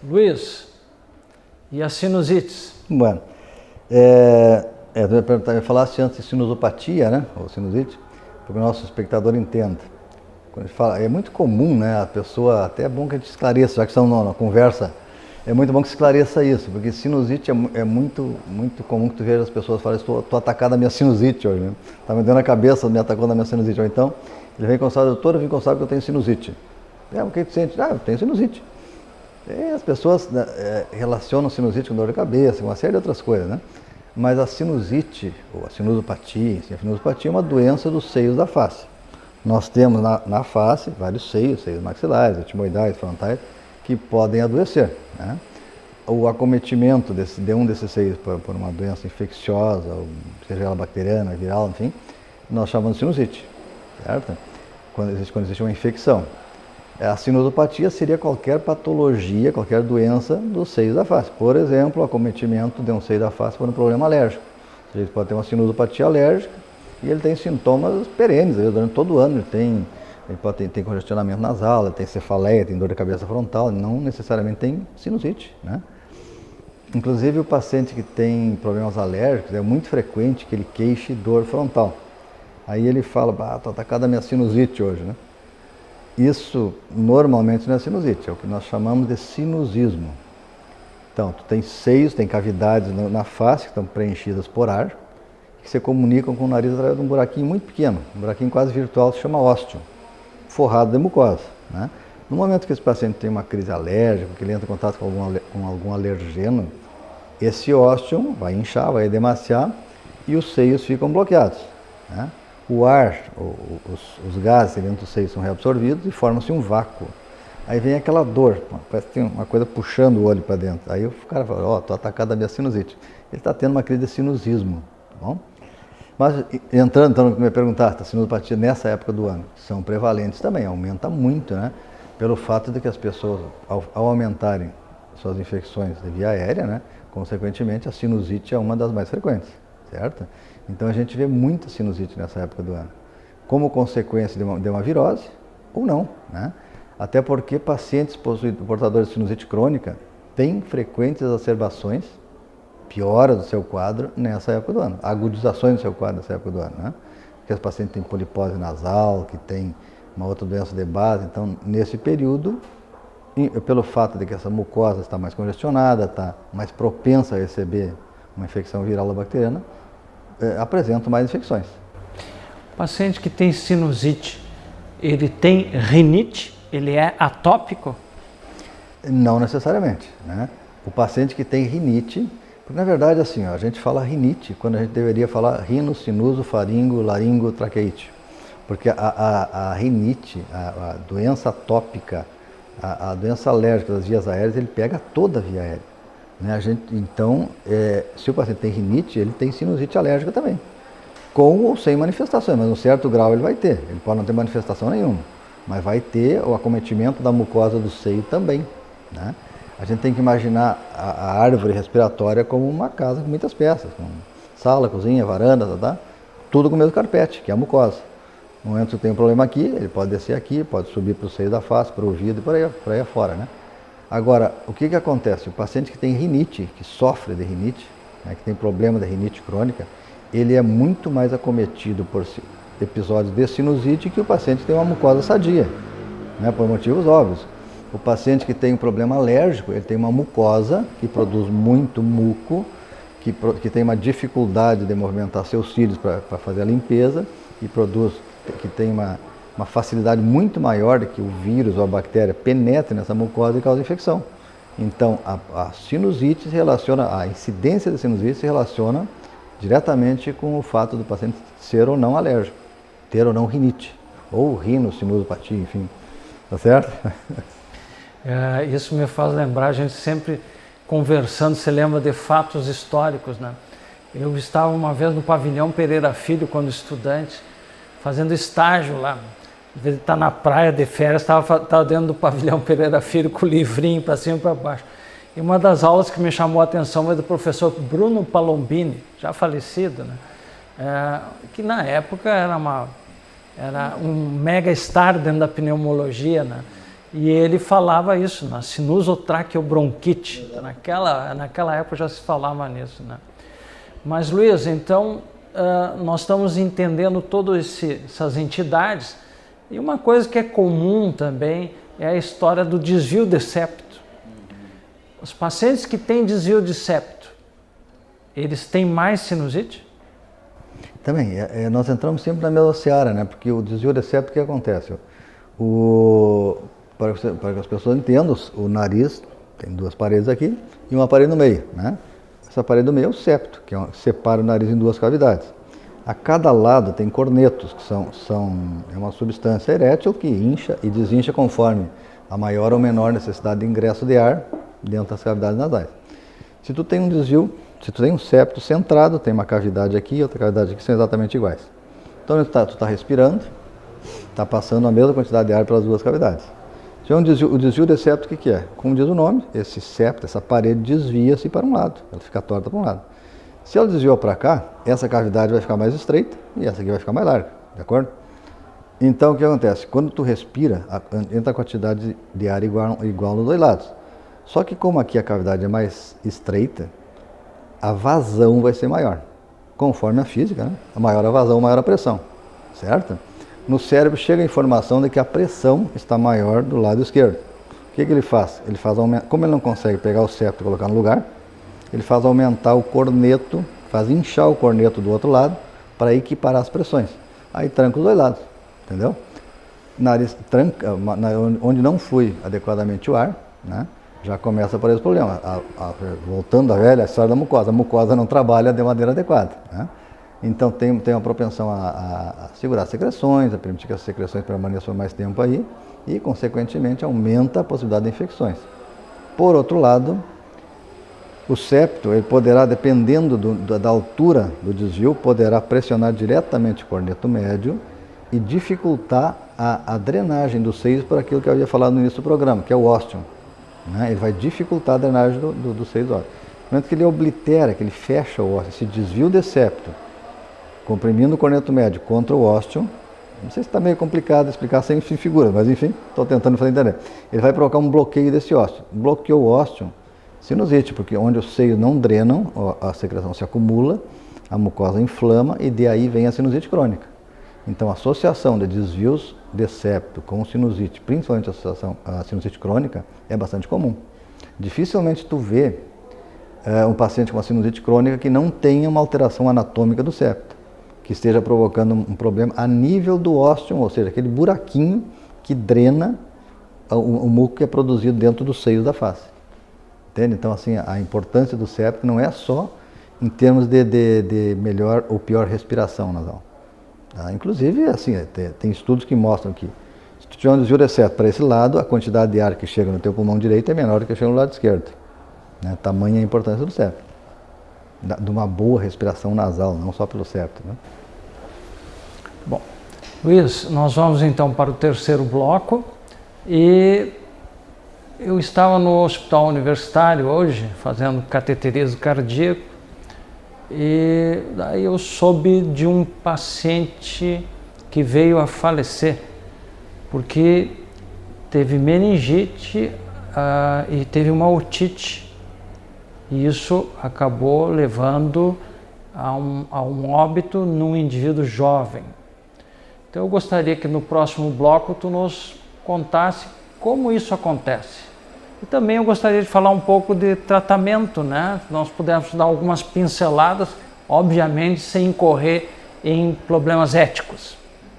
Luiz, e as sinusites? Bueno, eu falasse antes de sinusopatia, né, ou sinusite, para que o nosso espectador entenda. Quando a gente fala, é muito comum, né, a pessoa, até é bom que a gente esclareça, já que estamos na conversa, é muito bom que se esclareça isso, porque sinusite é muito comum que tu veja as pessoas falarem, estou atacado da minha sinusite hoje, né? Tá me dando a cabeça, me atacou da minha sinusite. Ou então, ele vem consultar, doutor, eu vim consultar que eu tenho sinusite. O que tu sente? Eu tenho sinusite. E as pessoas relacionam sinusite com dor de cabeça, com uma série de outras coisas, né? Mas a sinusite, ou a sinusopatia, a sinusopatia é uma doença dos seios da face. Nós temos na face vários seios maxilares, etimoidais, frontais, que podem adoecer, né? O acometimento de um desses seios por uma doença infecciosa, seja ela bacteriana, viral, enfim, nós chamamos de sinusite, certo? Quando existe uma infecção. A sinusopatia seria qualquer patologia, qualquer doença dos seios da face. Por exemplo, o acometimento de um seio da face por um problema alérgico. A gente pode ter uma sinusopatia alérgica e ele tem sintomas perenes, durante todo o ano. Ele pode ter congestionamento nasal, tem cefaleia, tem dor de cabeça frontal, não necessariamente tem sinusite, né? Inclusive o paciente que tem problemas alérgicos, é muito frequente que ele queixe dor frontal. Aí ele fala, estou atacado da minha sinusite hoje, né? Isso normalmente não é sinusite, é o que nós chamamos de sinusismo. Então, tu tem seios, tem cavidades na face que estão preenchidas por ar, que se comunicam com o nariz através de um buraquinho muito pequeno, um buraquinho quase virtual, se chama ósteo, forrado de mucosa, né? No momento que esse paciente tem uma crise alérgica, que ele entra em contato com algum alergeno, esse ósteo vai inchar, vai edemaciar e os seios ficam bloqueados, né? O ar, os gases dentro do seio são reabsorvidos e forma-se um vácuo. Aí vem aquela dor, parece que tem uma coisa puxando o olho para dentro. Aí o cara fala, estou atacado da minha sinusite. Ele está tendo uma crise de sinusismo, tá bom? Mas entrando então no que me perguntaste, a sinusopatia nessa época do ano, são prevalentes também, aumenta muito, né? Pelo fato de que as pessoas, ao aumentarem suas infecções de via aérea, né? Consequentemente, a sinusite é uma das mais frequentes, certo? Então a gente vê muita sinusite nessa época do ano, como consequência de uma virose ou não, né? Até porque pacientes portadores de sinusite crônica têm frequentes exacerbações, piora do seu quadro nessa época do ano, agudizações do seu quadro nessa época do ano, né? Porque os pacientes têm polipose nasal, que tem uma outra doença de base, então nesse período, pelo fato de que essa mucosa está mais congestionada, está mais propensa a receber uma infecção viral ou bacteriana, apresentam mais infecções. O paciente que tem sinusite, ele tem rinite? Ele é atópico? Não necessariamente, né? O paciente que tem rinite, porque na verdade assim, a gente fala rinite quando a gente deveria falar rino, sinuso, faringo, laringo, traqueite. Porque a rinite, a doença atópica, a doença alérgica das vias aéreas, ele pega toda a via aérea. Né? Então, se o paciente tem rinite, ele tem sinusite alérgica também, com ou sem manifestações, mas um certo grau ele vai ter. Ele pode não ter manifestação nenhuma, mas vai ter o acometimento da mucosa do seio também, né? A gente tem que imaginar a árvore respiratória como uma casa com muitas peças, com sala, cozinha, varanda, tudo com o mesmo carpete, que é a mucosa. No momento que tem um problema aqui, ele pode descer aqui, pode subir para o seio da face, para o ouvido e por aí afora, né? Agora, o que acontece? O paciente que tem rinite, que sofre de rinite, né, que tem problema de rinite crônica, ele é muito mais acometido por episódios de sinusite que o paciente que tem uma mucosa sadia, né, por motivos óbvios. O paciente que tem um problema alérgico, ele tem uma mucosa que produz muito muco, que tem uma dificuldade de movimentar seus cílios para fazer a limpeza e que tem uma facilidade muito maior de que o vírus ou a bactéria penetre nessa mucosa e cause infecção. Então, a sinusite se relaciona, a incidência da sinusite se relaciona diretamente com o fato do paciente ser ou não alérgico, ter ou não rinite, ou rino-sinusopatia, enfim, tá certo? Isso me faz lembrar, a gente sempre conversando, você lembra de fatos históricos, né? Eu estava uma vez no pavilhão Pereira Filho, quando estudante, fazendo estágio lá. Em vez de estar na praia de férias, estava dentro do pavilhão Pereira Filho com o livrinho para cima e para baixo. E uma das aulas que me chamou a atenção foi do professor Bruno Palombini, já falecido, né? Que na época era um mega star dentro da pneumologia, né? E ele falava isso, na sinusotraqueobronquite. Naquela época já se falava nisso, né? Mas, Luiz, então, nós estamos entendendo todas essas entidades. E uma coisa que é comum também é a história do desvio de septo. Os pacientes que têm desvio de septo, eles têm mais sinusite? Também, nós entramos sempre na mesma seara, né? Porque o desvio de septo, o que acontece? Para que as pessoas entendam, o nariz tem duas paredes aqui e uma parede no meio, né? Essa parede do meio é o septo, que separa o nariz em duas cavidades. A cada lado tem cornetos, que é uma substância erétil que incha e desincha conforme a maior ou menor necessidade de ingresso de ar dentro das cavidades nasais. Se tu tem um desvio, se tu tem um septo centrado, tem uma cavidade aqui e outra cavidade aqui, que são exatamente iguais. Então tu está respirando, está passando a mesma quantidade de ar pelas duas cavidades. Se é o desvio de septo, o que é? Como diz o nome, esse septo, essa parede desvia-se para um lado, ela fica torta para um lado. Se ela desviou para cá, essa cavidade vai ficar mais estreita e essa aqui vai ficar mais larga, de acordo? Então o que acontece? Quando tu respira, entra a quantidade de ar igual nos dois lados. Só que como aqui a cavidade é mais estreita, a vazão vai ser maior. Conforme a física, né? A maior a vazão, maior a pressão, certo? No cérebro chega a informação de que a pressão está maior do lado esquerdo. O que ele faz? Como ele não consegue pegar o septo e colocar no lugar, ele faz aumentar o corneto, faz inchar o corneto do outro lado para equiparar as pressões. Aí tranca os dois lados, entendeu? Nariz tranca, onde não flui adequadamente o ar, né? Já começa por esse problema. Voltando à velha história da mucosa, a mucosa não trabalha de maneira adequada, né? Então tem uma propensão a segurar as secreções, a permitir que as secreções permaneçam mais tempo aí e, consequentemente, aumenta a possibilidade de infecções. Por outro lado, o septo, ele poderá, dependendo da altura do desvio, poderá pressionar diretamente o corneto médio e dificultar a drenagem dos seios por aquilo que eu havia falado no início do programa, que é o ósteo, né? Ele vai dificultar a drenagem dos seios ósseos. No momento que ele oblitera, que ele fecha o ósseo, esse desvio de septo, comprimindo o corneto médio contra o ósteo, não sei se está meio complicado explicar sem figuras, mas enfim, estou tentando fazer entender. Ele vai provocar um bloqueio desse ósteo. Bloqueou o ósteo, sinusite, porque onde os seios não drenam, a secreção se acumula, a mucosa inflama e de aí vem a sinusite crônica. Então a associação de desvios de septo com sinusite, principalmente a sinusite crônica, é bastante comum. Dificilmente tu vê um paciente com uma sinusite crônica que não tenha uma alteração anatômica do septo, que esteja provocando um problema a nível do ósteo, ou seja, aquele buraquinho que drena o muco que é produzido dentro dos seios da face. Entende? Então, assim, a importância do septo não é só em termos de melhor ou pior respiração nasal. Tá? Inclusive, assim, tem estudos que mostram que se tu tiver um desvio de septo para esse lado, a quantidade de ar que chega no teu pulmão direito é menor do que chega no lado esquerdo. Né? Tamanha a importância do septo. De uma boa respiração nasal, não só pelo septo, né? Bom, Luiz, nós vamos então para o terceiro bloco e eu estava no hospital universitário hoje, fazendo cateterismo cardíaco e daí eu soube de um paciente que veio a falecer porque teve meningite e teve uma otite. E isso acabou levando a um óbito num indivíduo jovem. Então eu gostaria que no próximo bloco tu nos contasse como isso acontece. E também eu gostaria de falar um pouco de tratamento, né? Nós pudermos dar algumas pinceladas, obviamente sem incorrer em problemas éticos.